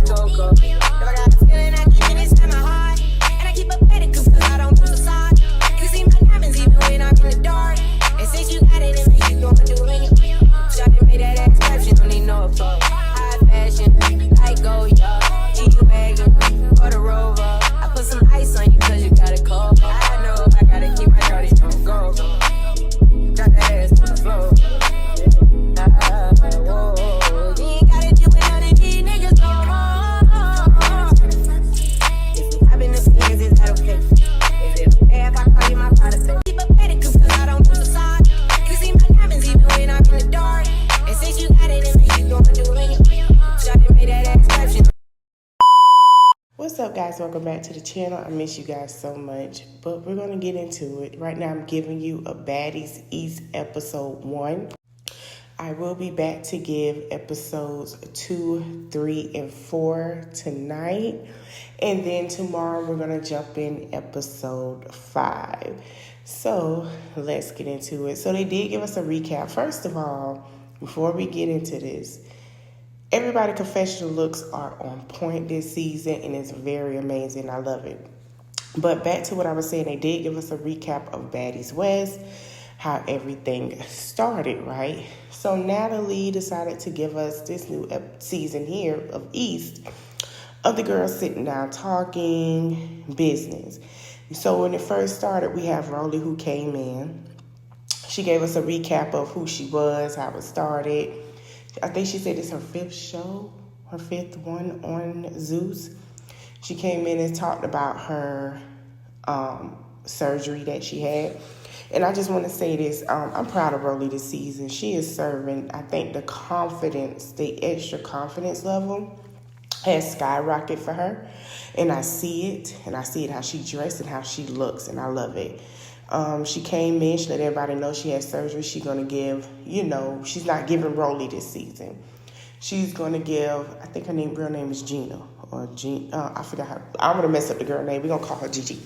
go, go. If I got a feeling, I keep it inside my heart. And I keep a pedicure cause I don't do the side. You see my diamonds even when I'm in the dark. And since you got it in me, you gon' do anything. Shot and made that ass clap, she don't need no applause. High fashion, like gold, y'all. G-Wagon, or the Rover. I put some ice on you cause you got a cold. I know I gotta keep my shorty on go. Drop that ass to the floor. Whoa. You ain't gotta deal with none of these niggas no more. I've been the fans, is that okay? Is it okay if I call you my product? Keep a pedicure cause I don't do the side. You see my diamonds even when I'm in the dark. And since you got it in me, you gon' do anything. Shot and made that ass clap, she. What's up, guys? Welcome back to the channel. I miss you guys so much, but we're going to get into it. Right now, I'm giving you a Baddies East episode 1. I will be back to give episodes 2, 3, and 4 tonight. And then tomorrow, we're going to jump in episode 5. So, let's get into it. So, they did give us a recap. First of all, before we get into this, everybody's confessional looks are on point this season, and it's very amazing. I love it. But back to what I was saying, they did give us a recap of Baddies West, how everything started, right? So Natalie decided to give us this new season here of East of the girls sitting down talking business. So when it first started, we have Rolly who came in. She gave us a recap of who she was, how it started. I think she said it's her 5th show, her 5th one on Zeus. She came in and talked about her surgery that she had. And I just want to say this, I'm proud of Rolly this season. She is serving, I think the confidence, the extra confidence level has skyrocketed for her. And I see it, how she dressed and how she looks, and I love it. She came in, she let everybody know she had surgery. She's going to give, she's not giving Rolly this season. She's going to give, I think her real name is Gina. Or I forgot how, I'm going to mess up the girl name. We're going to call her Gigi.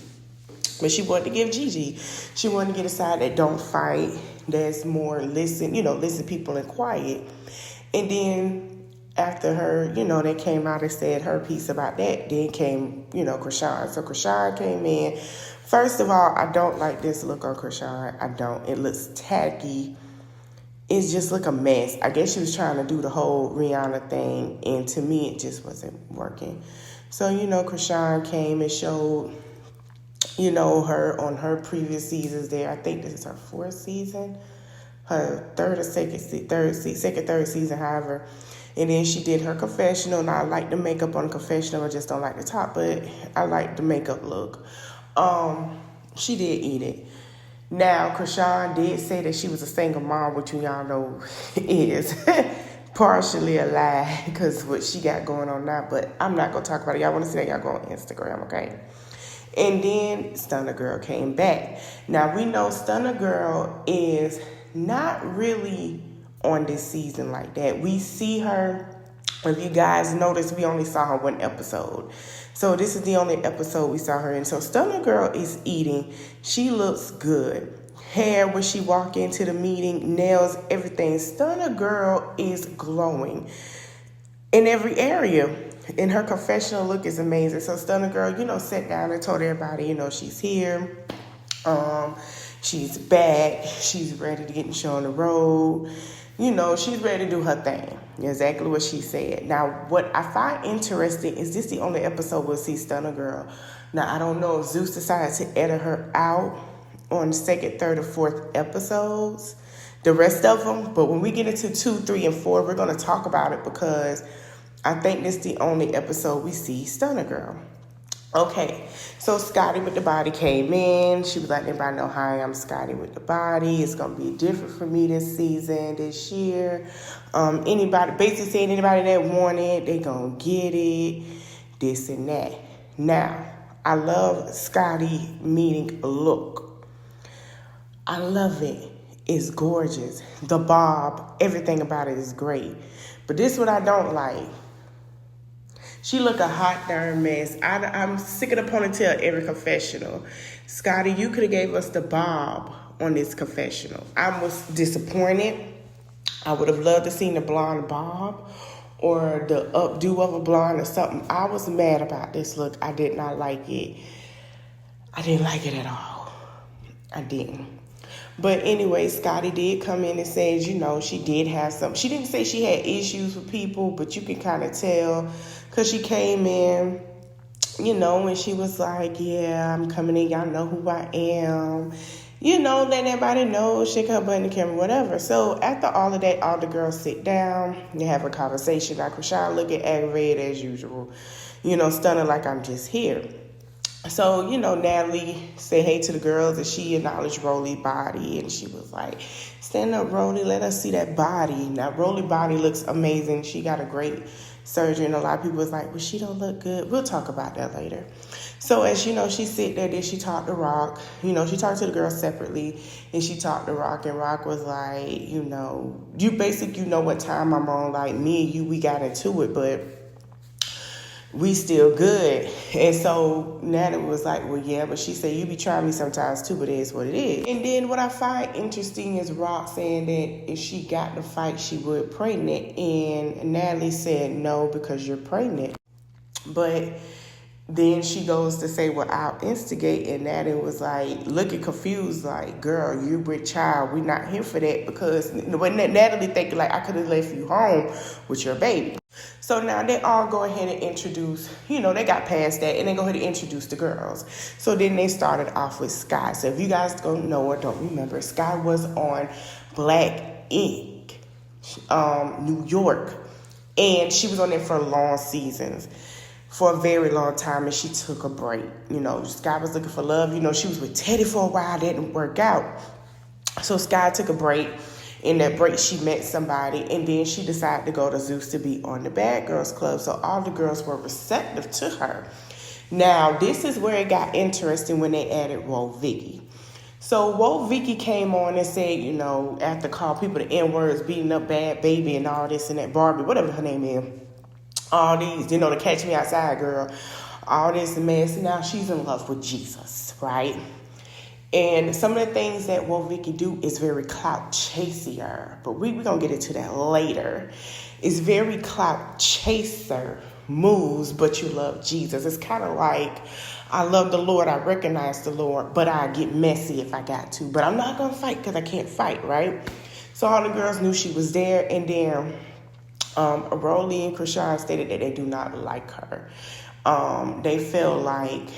But she wanted to give Gigi. She wanted to get a side that don't fight, that's more listen people and quiet. And then after her, they came out and said her piece about that. Then came, Krishan. So Krishan came in. First of all, I don't like this look on Krishan. I don't. It looks tacky. It's just like a mess. I guess she was trying to do the whole Rihanna thing, and to me, it just wasn't working. So, Krishan came and showed, her on her previous seasons there. I think this is her 4th season, her third season, however. And then she did her confessional, and I like the makeup on the confessional. I just don't like the top, but I like the makeup look. She did eat it. Now, Krishan did say that she was a single mom, which y'all know is partially a lie because what she got going on now, but I'm not going to talk about it. Y'all want to see that, y'all go on Instagram, okay? And then Stunner Girl came back. Now, we know Stunner Girl is not really on this season like that. We see her, if you guys notice, we only saw her 1 episode. So this is the only episode we saw her in. So Stunner Girl is eating. She looks good. Hair when she walk into the meeting, nails, everything. Stunner Girl is glowing in every area. And her confessional look is amazing. So Stunner Girl, sat down and told everybody, she's here. She's back. She's ready to get in show on the road. She's ready to do her thing. Exactly what she said. Now, what I find interesting is this the only episode we'll see Stunner Girl. Now, I don't know if Zeus decided to edit her out on the 2nd, 3rd, or 4th episodes, the rest of them. But when we get into 2, 3, and 4, we're going to talk about it because I think this is the only episode we see Stunner Girl. Okay, so Scotty with the Body came in. She was letting everybody know, hi, I'm Scotty with the Body. It's going to be different for me this season, this year. Basically saying anybody that want it, they going to get it, this and that. Now, I love Scotty meeting look. I love it. It's gorgeous. The bob, everything about it is great. But this is what I don't like. She look a hot darn mess. I'm sick of the ponytail every confessional. Scotty, you could have gave us the bob on this confessional. I was disappointed. I would have loved to seen the blonde bob or the updo of a blonde or something. I was mad about this look. I did not like it. I didn't like it at all. I didn't. But anyway, Scotty did come in and said, she did have some. She didn't say she had issues with people, but you can kind of tell because she came in, and she was like, yeah, I'm coming in. Y'all know who I am. Letting everybody know, shake her butt in the camera, whatever. So after all of that, all the girls sit down. They have a conversation. Like Rashawn looking aggravated as usual, stunning like I'm just here. So, Natalie said hey to the girls and she acknowledged Rolly's body. And she was like, stand up, Rolly, let us see that body. Now, Rolly's body looks amazing. She got a great surgery. And a lot of people was like, well, she don't look good. We'll talk about that later. So, as she sit there, then she talked to Rock. She talked to the girls separately. And she talked to Rock. And Rock was like, you basically what time I'm on. Like, me and you, we got into it, but we still good. And so Natalie was like, well, yeah, but she said, you be trying me sometimes too, but it is what it is. And then what I find interesting is Rock saying that if she got the fight, she would pregnant. And Natalie said, no, because you're pregnant. But then she goes to say, well, I'll instigate. And Natalie was like, looking confused, like, girl, you with child. We're not here for that. Because when Natalie thinking, like, I could have left you home with your baby. So now they all go ahead and introduce, they got past that, and they go ahead and introduce the girls. So then they started off with Sky. So if you guys don't know or don't remember, Sky was on Black Ink, New York. And she was on there for long seasons, for a very long time, and she took a break. Sky was looking for love. She was with Teddy for a while. That didn't work out. So Sky took a break. In that break, she met somebody, and then she decided to go to Zeus to be on the Bad Girls Club. So all the girls were receptive to her. Now, this is where it got interesting when they added Woe Vicky. So Woe Vicky came on and said, after call people the N-words, beating up Bad Baby and all this and that, Barbie, whatever her name is. All these, the Catch Me Outside girl, all this mess. Now she's in love with Jesus, right? And some of the things that Woe Vicky do is very clout chaser. But we're going to get into that later. It's very clout chaser moves, but you love Jesus. It's kind of like, I love the Lord, I recognize the Lord, but I get messy if I got to. But I'm not going to fight because I can't fight, right? So all the girls knew she was there. And then Rolly and Krishan stated that they do not like her. They feel like,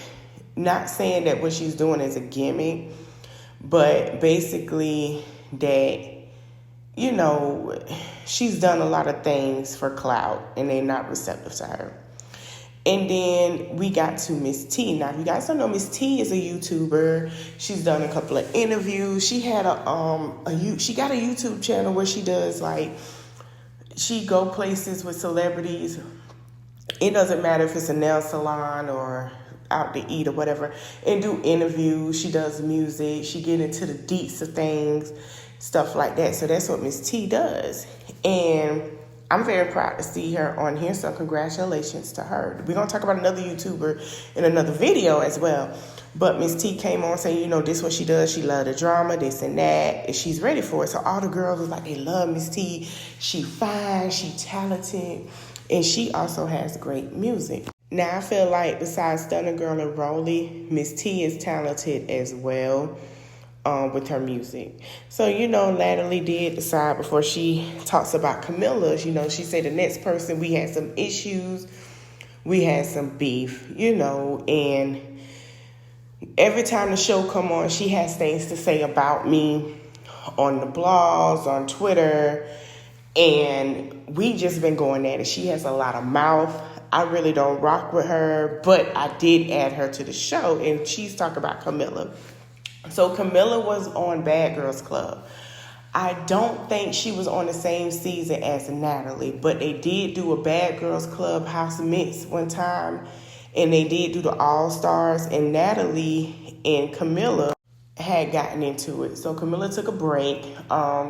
not saying that what she's doing is a gimmick, but basically that, she's done a lot of things for clout and they're not receptive to her. And then we got to Miss T. Now, if you guys don't know, Miss T is a YouTuber. She's done a couple of interviews. She had she got a YouTube channel where she does she go places with celebrities. It doesn't matter if it's a nail salon or out to eat or whatever, and do interviews. She does music. She get into the deets of things, stuff like that. So that's what Miss T does. And I'm very proud to see her on here. So congratulations to her. We're going to talk about another YouTuber in another video as well. But Miss T came on saying, this is what she does. She loves the drama, this and that. And she's ready for it. So all the girls was like, they love Miss T. She fine. She talented. And she also has great music. Now, I feel like besides Stunner Girl and Rolly, Miss T is talented as well with her music. So, Natalie did decide before she talks about Camilla, she said the next person, we had some issues, we had some beef, and every time the show come on, she has things to say about me on the blogs, on Twitter, and we just been going at it. She has a lot of mouth. I really don't rock with her, but I did add her to the show, and she's talking about Camilla. So Camilla was on Bad Girls Club. I don't think she was on the same season as Natalie, but they did do a Bad Girls Club house mix one time, and they did do the All-Stars, and Natalie and Camilla had gotten into it. So Camilla took a break.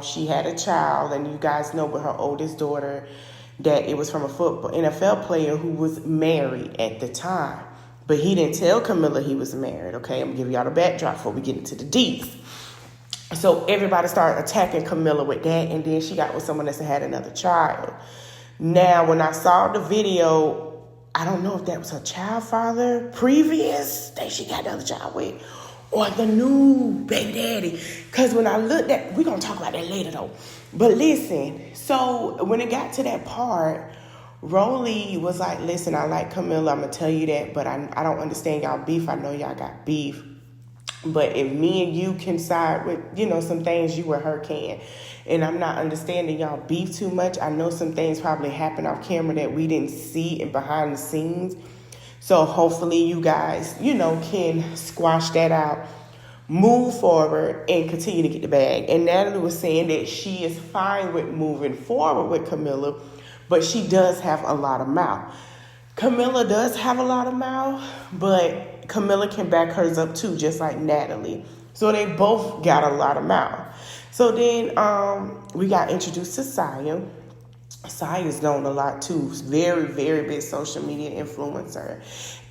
She had a child, and you guys know with her oldest daughter that it was from a NFL player who was married at the time. But he didn't tell Camilla he was married, okay? I'm going to give y'all the backdrop before we get into the deets. So everybody started attacking Camilla with that, and then she got with someone that had another child. Now, when I saw the video, I don't know if that was her child father previous that she got the other child with, or the new baby daddy. Because when I looked at, we're going to talk about that later though. But listen, so when it got to that part, Rolly was like, listen, I like Camilla, I'm going to tell you that, but I don't understand y'all beef. I know y'all got beef. But if me and you can side with, some things, you and her can. And I'm not understanding y'all beef too much. I know some things probably happened off camera that we didn't see and behind the scenes. So hopefully you guys, can squash that out, move forward, and continue to get the bag. And Natalie was saying that she is fine with moving forward with Camilla, but she does have a lot of mouth. Camilla does have a lot of mouth, but Camilla can back hers up too, just like Natalie. So they both got a lot of mouth. So then we got introduced to Saya. Saya's known a lot too. Very, very big social media influencer.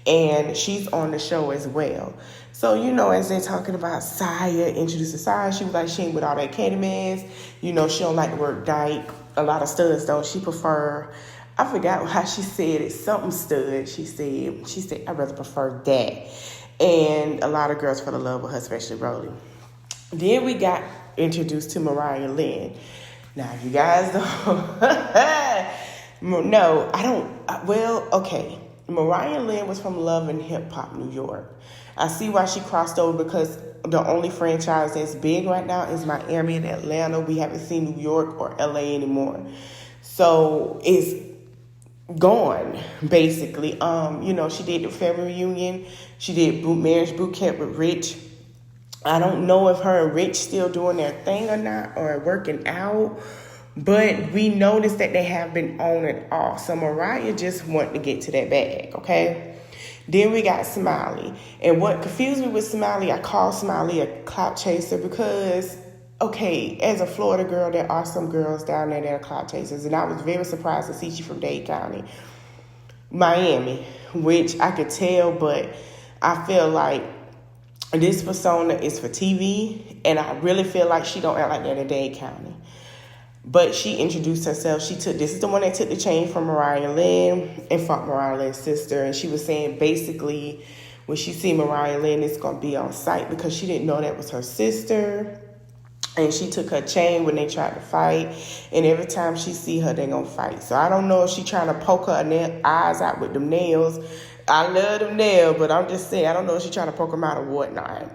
And she's on the show as well. So, as they're talking about Saya, introduced to Saya, she was like, she ain't with all that Candyman's. She don't like to work dyke. A lot of studs don't. She prefer, I forgot how she said it, something stud. She said, I'd rather prefer that. And a lot of girls fell in love with her, especially Brody. Then we got introduced to Mariah Lynn. Now, if you guys don't, no, I don't, okay. Mariah Lynn was from Love and Hip Hop New York. I see why she crossed over, because the only franchise that's big right now is Miami and Atlanta. We haven't seen New York or LA anymore. So it's gone, basically. She did the family reunion. She did marriage boot camp with Rich. I don't know if her and Rich still doing their thing or not, or working out, but we noticed that they have been on and off. So Mariah just wanted to get to that bag, okay? Then we got Smiley. And what confused me with Smiley, I call Smiley a clout chaser because, okay, as a Florida girl, there are some girls down there that are clout chasers. And I was very surprised to see she from Dade County, Miami, which I could tell, but I feel like this persona is for TV, and I really feel like she don't act like that in Dade County. But she introduced herself. This is the one that took the chain from Mariah Lynn and fought Mariah Lynn's sister. And she was saying basically when she see Mariah Lynn, it's going to be on sight because she didn't know that was her sister. And she took her chain when they tried to fight. And every time she see her, they going to fight. So I don't know if she trying to poke her eyes out with them nails. I love them nails, but I'm just saying, I don't know if she's trying to poke them out or whatnot.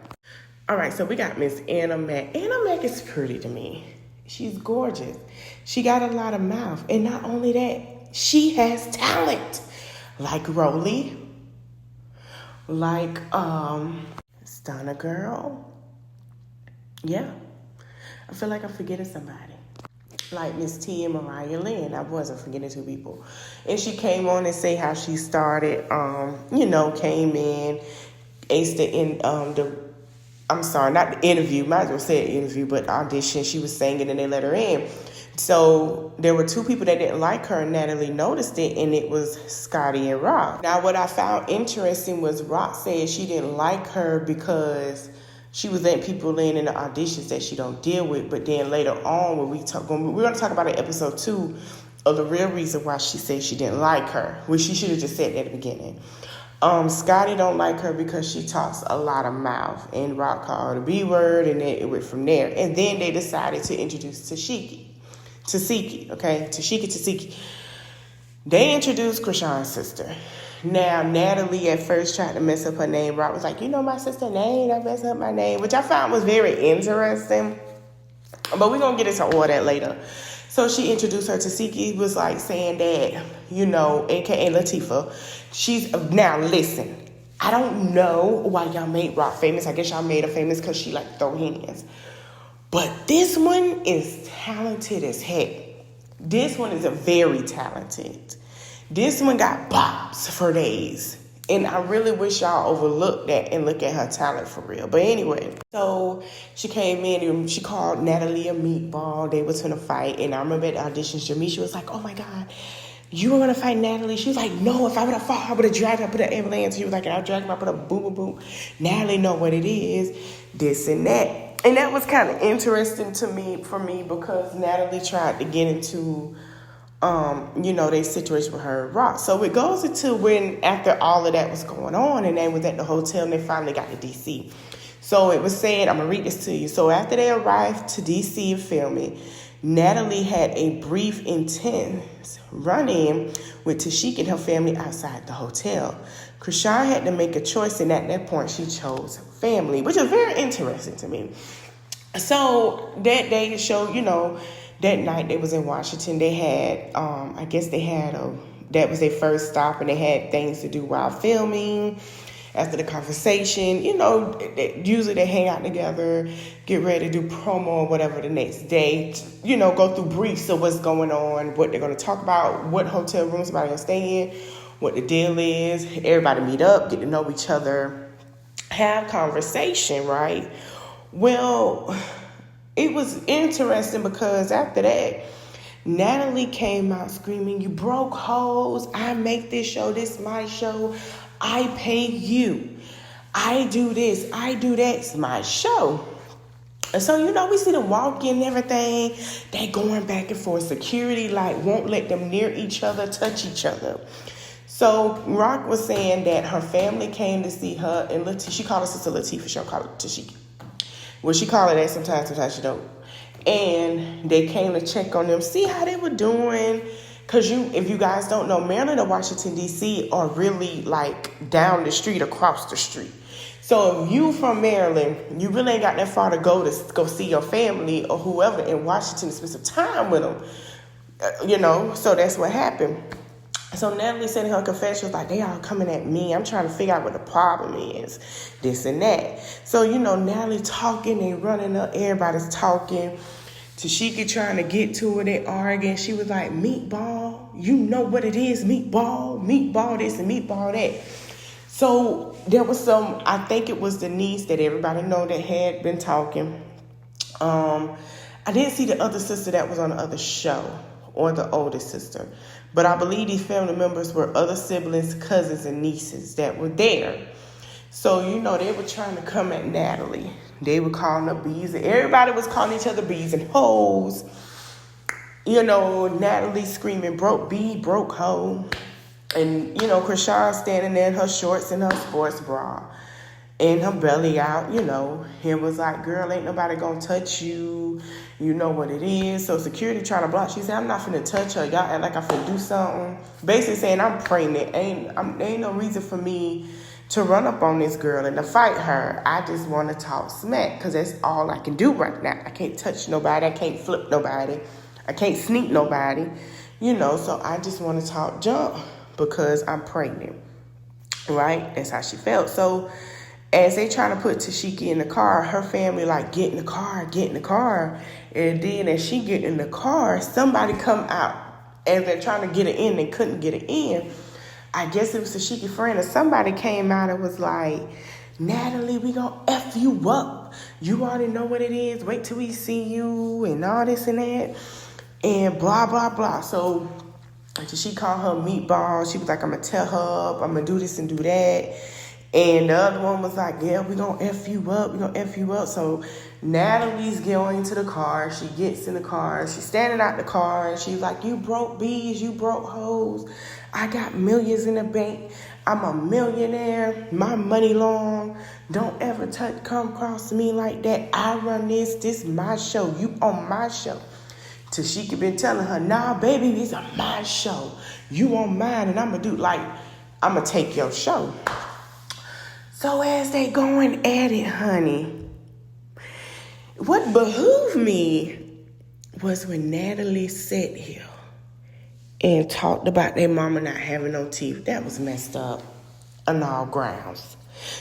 All right, so we got Miss Anna Mac. Anna Mac is pretty to me. She's gorgeous. She got a lot of mouth. And not only that, she has talent. Like Rolly. Like Stunner Girl. Yeah. I feel like I'm forgetting somebody. Like Miss T and Mariah Lynn. I wasn't forgetting two people. And she came on and say how she started, came in, aced I'm sorry, not the interview, might as well say interview, but audition. She was singing and they let her in. So there were two people that didn't like her, and Natalie noticed it, and it was Scotty and Rock. Now, what I found interesting was Rock said she didn't like her because she was letting people in the auditions that she don't deal with. But then later on, when we're going to talk about in episode 2 of the real reason why she said she didn't like her, which she should have just said at the beginning. Scotty don't like her because she talks a lot of mouth, and Rock called her the B word, and then it went from there. And then they decided to introduce Tasiki, okay? Tasiki. They introduced Krishan's sister. Now, Natalie at first tried to mess up her name. Rock was like, my sister's name, I messed up my name, which I found was very interesting. But we're going to get into all that later. So she introduced her to Tasiki, was like saying that, a.k.a. Latifah. Now listen, I don't know why y'all made Rock famous. I guess y'all made her famous because she like throw hands. But this one is talented as heck. This one is very talented. This one got bops for days. And I really wish y'all overlooked that and look at her talent for real. But anyway, so she came in and she called Natalie a meatball. They was going to fight. And I remember at the auditions, Jamisha was like, oh my God, you were going to fight Natalie? She was like, no, if I would have fought, I would have dragged her, put an ambulance. She was like, I'll drag her, put a boom, boom, boom. Natalie know what it is, this and that. And that was kind of interesting for me because Natalie tried to get into their situation with her and Rock. So it goes into when, after all of that was going on, and they was at the hotel and they finally got to D.C. So it was saying, I'm going to read this to you. So after they arrived to D.C. and filming, Natalie had a brief, intense run-in with Tashika and her family outside the hotel. Krishan had to make a choice, and at that point, she chose family, which is very interesting to me. So that day, the show, that night they was in Washington. They had, that was their first stop, and they had things to do while filming. After the conversation, usually they hang out together, get ready to do promo or whatever the next day, go through briefs of what's going on, what they're going to talk about, what hotel rooms somebody's going to stay in, what the deal is. Everybody meet up, get to know each other, have conversation, right? Well, it was interesting because after that, Natalie came out screaming, "You broke hoes. I make this show. This is my show. I pay you. I do this. I do that. It's my show." And so, we see them walk in and everything. They going back and forth. Security, won't let them near each other, touch each other. So Rock was saying that her family came to see her, and she called her sister Latifah. She don't call her Tashika. Well, she call her that sometimes she don't. And they came to check on them, see how they were doing. Because if you guys don't know, Maryland and Washington, D.C. are really down the street, across the street. So if you from Maryland, you really ain't got that far to go see your family or whoever in Washington to spend some time with them. So that's what happened. So Natalie said in her confession, was they all coming at me. I'm trying to figure out what the problem is, this and that. So, Natalie talking, they running up, everybody's talking. Tashika trying to get to it, they arguing. She was like, "Meatball, you know what it is, meatball this and meatball that." So there was I think it was the niece that everybody know that had been talking. I didn't see the other sister that was on the other show, or the oldest sister. But I believe these family members were other siblings, cousins, and nieces that were there. So, they were trying to come at Natalie. They were calling her bees. Everybody was calling each other bees and hoes. Natalie screaming, "Broke bee, broke hoe." And, Krishan standing there in her shorts and her sports bra and her belly out, and was like, "Girl, ain't nobody gonna touch you. You know what it is." So security trying to block. She said, "I'm not finna touch her. Y'all act like I finna do something." Basically saying, "I'm pregnant. Ain't no reason for me to run up on this girl and to fight her. I just want to talk smack because that's all I can do right now. I can't touch nobody. I can't flip nobody. I can't sneak nobody. So I just want to talk junk because I'm pregnant." Right? That's how she felt. So as they trying to put Tashika in the car, her family get in the car. And then as she get in the car, somebody come out. As they're trying to get her in, they couldn't get her in. I guess it was Tashika's friend or somebody came out and was like, "Natalie, we gonna F you up. You already know what it is. Wait till we see you," and all this and that. And blah, blah, blah. So she called her meatball. She was like, "I'm going to tell her up. I'm going to do this and do that." And the other one was like, "Yeah, we're going to F you up. We're going to F you up." So Natalie's going to the car. She gets in the car. She's standing out the car. And she's like, "You broke bees. You broke hoes. I got millions in the bank. I'm a millionaire. My money long. Don't ever come across me like that. I run this. This is my show. You on my show." Tashika been telling her, "Nah, baby, this is my show. You on mine, and I'm going to take your show." So as they going at it, honey, what behooved me was when Natalie sat here and talked about their mama not having no teeth. That was messed up on all grounds.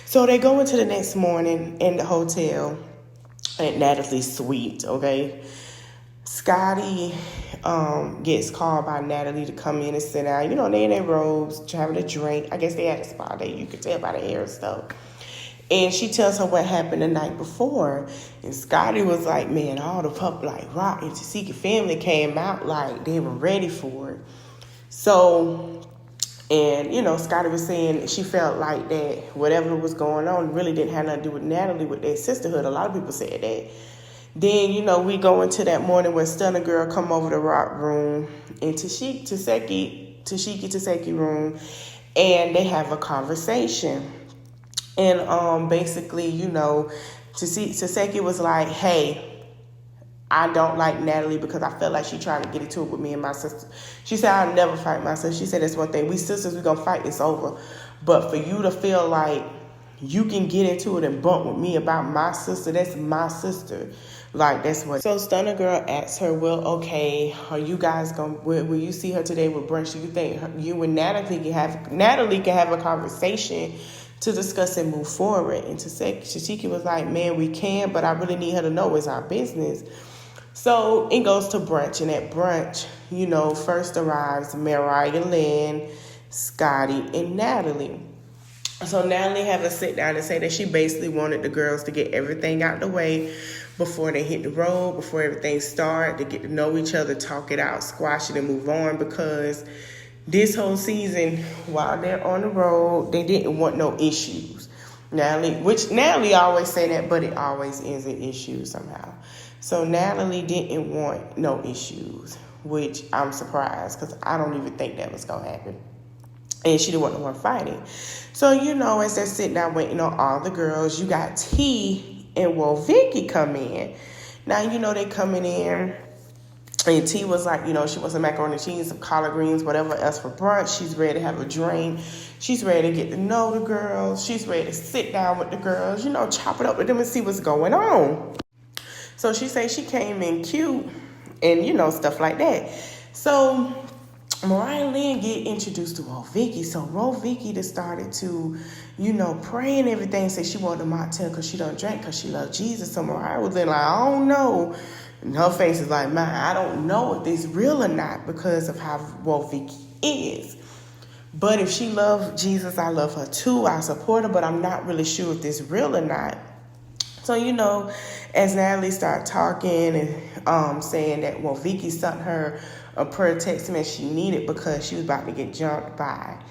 So they go into the next morning in the hotel at Natalie's suite, okay? Scotty gets called by Natalie to come in and sit down. They in their robes, having a drink. I guess they had a spa day. You could tell by the hair and stuff. And she tells her what happened the night before. And Scotty was like, "Man, all the Rock and Tashika family came out like they were ready for it." So, and, Scotty was saying she felt like that whatever was going on really didn't have nothing to do with Natalie, with their sisterhood. A lot of people said that. Then, you know, we go into that morning where Stunner Girl come over the rock room in Tashiki room, and they have a conversation. And basically, you know, Taseki was like, hey, I don't like Natalie because I felt like she trying to get into it with me and my sister. She said, I'll never fight my sister. She said, that's one thing. We sisters, we gonna fight, it's over. But for you to feel like you can get into it and bump with me about my sister, that's my sister. Like, that's what. So Stunner Girl asks her, well, okay, are you guys will you see her today with brunch? Do you think you and Natalie can have a conversation to discuss and move forward? And Tashiki was like, man, we can, but I really need her to know it's our business. So it goes to brunch, and at brunch, you know, first arrives Mariah Lynn, Scotty, and Natalie. So Natalie have a sit down and say that she basically wanted the girls to get everything out the way before they hit the road, before everything started, to get to know each other, talk it out, squash it, and move on, because this whole season, while they're on the road, they didn't want no issues. Natalie always say that, but it always ends in issues somehow. So Natalie didn't want no issues, which I'm surprised, because I don't even think that was going to happen. And she didn't want no one fighting. So, you know, as they're sitting down waiting on all the girls, you got T and Vicky come in. Now, you know, they coming in, and T was like, you know, she wants some macaroni and cheese, some collard greens, whatever else for brunch. She's ready to have a drink. She's ready to get to know the girls. She's ready to sit down with the girls, you know, chop it up with them and see what's going on. So she say she came in cute and, you know, stuff like that. So Mariah Lynn get introduced to Vicky. So Vicky just started to, you know, pray and everything. Say she wanted a mocktail because she don't drink, because she loved Jesus. So Mariah was then like, I don't know. And her face is like, man, I don't know if this real or not because of how Vicky is. But if she loved Jesus, I love her too. I support her, but I'm not really sure if this real or not. So, you know, as Natalie started talking and saying that, Vicky sent her a prayer text message she needed because she was about to get jumped by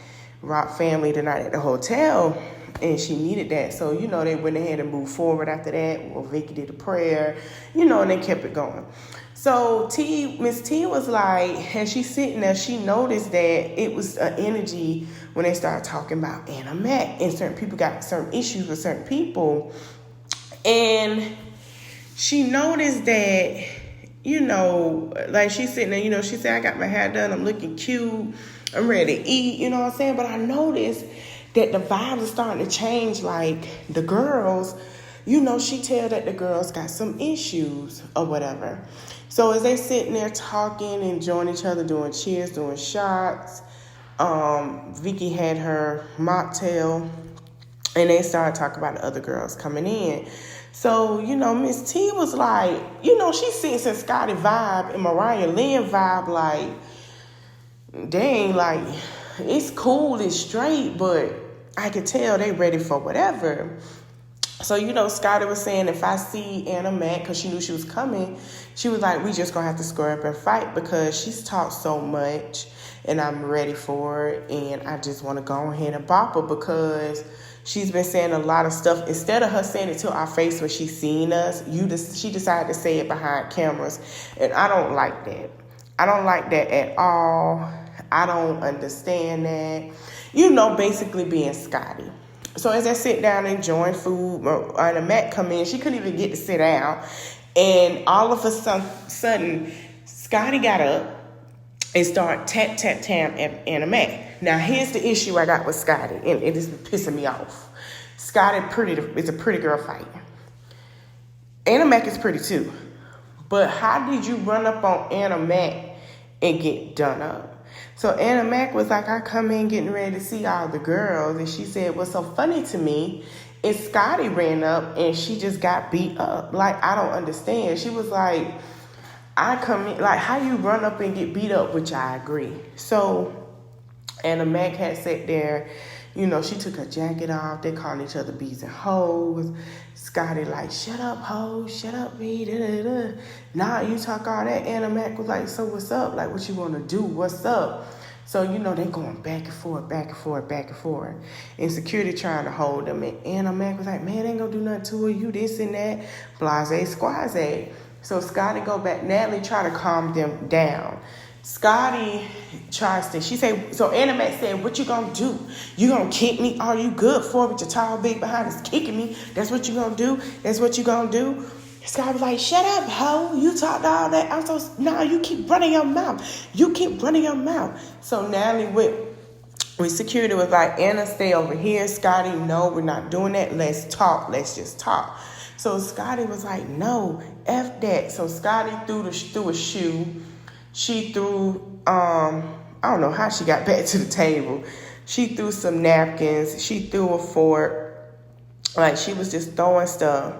Rock family tonight at the hotel, and she needed that. So, you know, they went ahead and moved forward after that. Vicky did a prayer, you know, and they kept it going. So Miss T was like, as she's sitting there, she noticed that it was an energy when they started talking about Anna Mac, and certain people got certain issues with certain people. And she noticed that, you know, like she's sitting there, you know, she said, I got my hair done, I'm looking cute, I'm ready to eat, you know what I'm saying? But I noticed that the vibes are starting to change. Like the girls, you know, she tell that the girls got some issues or whatever. So as they sitting there talking, enjoying each other, doing cheers, doing shots, Vicky had her mocktail, and they started talking about the other girls coming in. So, you know, Miss T was like, you know, she sensing Scotty vibe and Mariah Lynn vibe, like, dang, like, it's cool, it's straight, but I could tell they ready for whatever. So, you know, Scotty was saying, if I see Anna Mac, because she knew she was coming, she was like, we just going to have to square up and fight because she's talked so much and I'm ready for it. And I just want to go ahead and bop her because she's been saying a lot of stuff. Instead of her saying it to our face when she's seen us, she decided to say it behind cameras. And I don't like that. I don't like that at all. I don't understand that. You know, basically being Scotty. So as I sit down and enjoying food, Anna Mac come in, she couldn't even get to sit down. And all of a sudden, Scotty got up and started tap at Anna Mac. Now, here's the issue I got with Scotty, and it is pissing me off. Scotty is a pretty girl fight. Anna Mac is pretty too. But how did you run up on Anna Mac and get done up? So Anna Mac was like, I come in getting ready to see all the girls. And she said, what's so funny to me is Scotty ran up and she just got beat up. Like, I don't understand. She was like, I come in, like, how you run up and get beat up, which I agree. So Anna Mac had sat there, you know, she took her jacket off. They calling each other bees and hoes. Scotty like, shut up, ho, shut up, me, da-da-da. Nah, you talk all that. Anna Mac was like, so what's up? Like, what you want to do? What's up? So, you know, they going back and forth, back and forth, back and forth. And security trying to hold them. And Anna Mac was like, man, they ain't gonna do nothing to her. You this and that. Blase, squaze. So Scotty go back. Natalie try to calm them down. Scotty tries to, she said, so Anna Mac said, what you gonna do? You gonna kick me? Are you good for it with your tall big behind is kicking me? That's what you gonna do? That's what you gonna do? Scott was like, shut up, ho. You talked all that. I'm so, no, you keep running your mouth. You keep running your mouth. So Natalie with security was like, Anna, stay over here. Scotty, no, we're not doing that. Let's talk. Let's just talk. So Scotty was like, no, F that. So Scotty threw a shoe. She threw, I don't know how she got back to the table. She threw some napkins. She threw a fork. Like, she was just throwing stuff.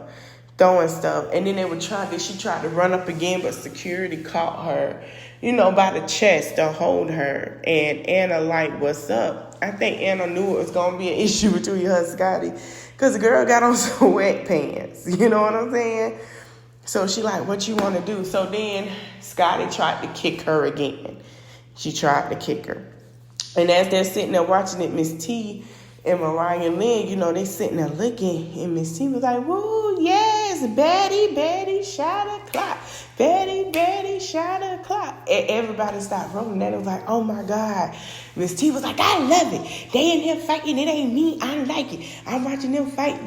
And then she tried to run up again, but security caught her, you know, by the chest to hold her. And Anna like, what's up? I think Anna knew it was going to be an issue between her and Scotty, because the girl got on some wet pants. You know what I'm saying? So she like, what you want to do? So then Scotty tried to kick her again. She tried to kick her. And as they're sitting there watching it, Miss T and Mariah Lynn, you know, they sitting there looking, and Miss T was like, woo, yes, Betty, shot a clock. Betty, shot a clock. And everybody stopped rolling. And it was like, oh my God. Miss T was like, I love it. They in here fighting. It ain't me. I like it. I'm watching them fight.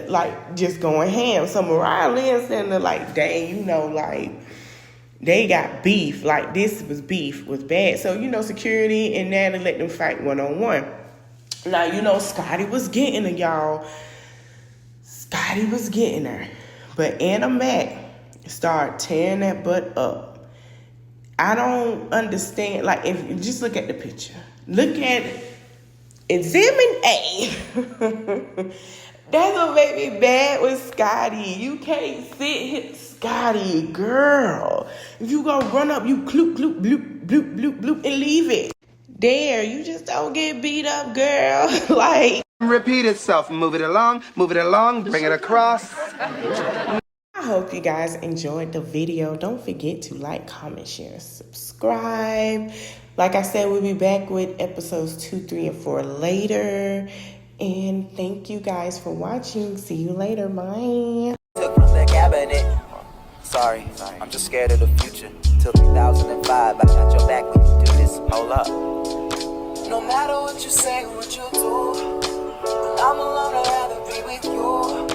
Like, just going ham. So Mariah Lynn sitting there like, dang, you know, like, they got beef. Like, this was bad. So, you know, security and Natalie let them fight one-on-one. Now, you know, Scotty was getting her, y'all. Scotty was getting her. But Anna Mac started tearing that butt up. I don't understand. Like, if you just look at the picture. Look at Exhibit A. That's what made me mad with Scotty. You can't hit Scotty, girl. If you gonna run up, you cloop, bloop, bloop, bloop, bloop, and leave it. There, you just don't get beat up, girl. Like, repeat itself. Move it along, bring it across. I hope you guys enjoyed the video. Don't forget to like, comment, share, subscribe. Like I said, we'll be back with episodes 2, 3, and 4 later. And thank you guys for watching. See you later. Bye. Took from the cabinet. Sorry, I'm just scared of the future. Till 2005, I got your back when you do this. Hold up. No matter what you say, what you do, when I'm alone, I'd rather be with you.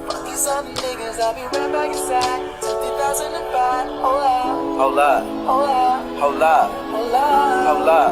Fuck these other niggas, I'll be right by your side. Till 2005, hold up. Hold up. Hold up. Hold up. Hold up. Hold up.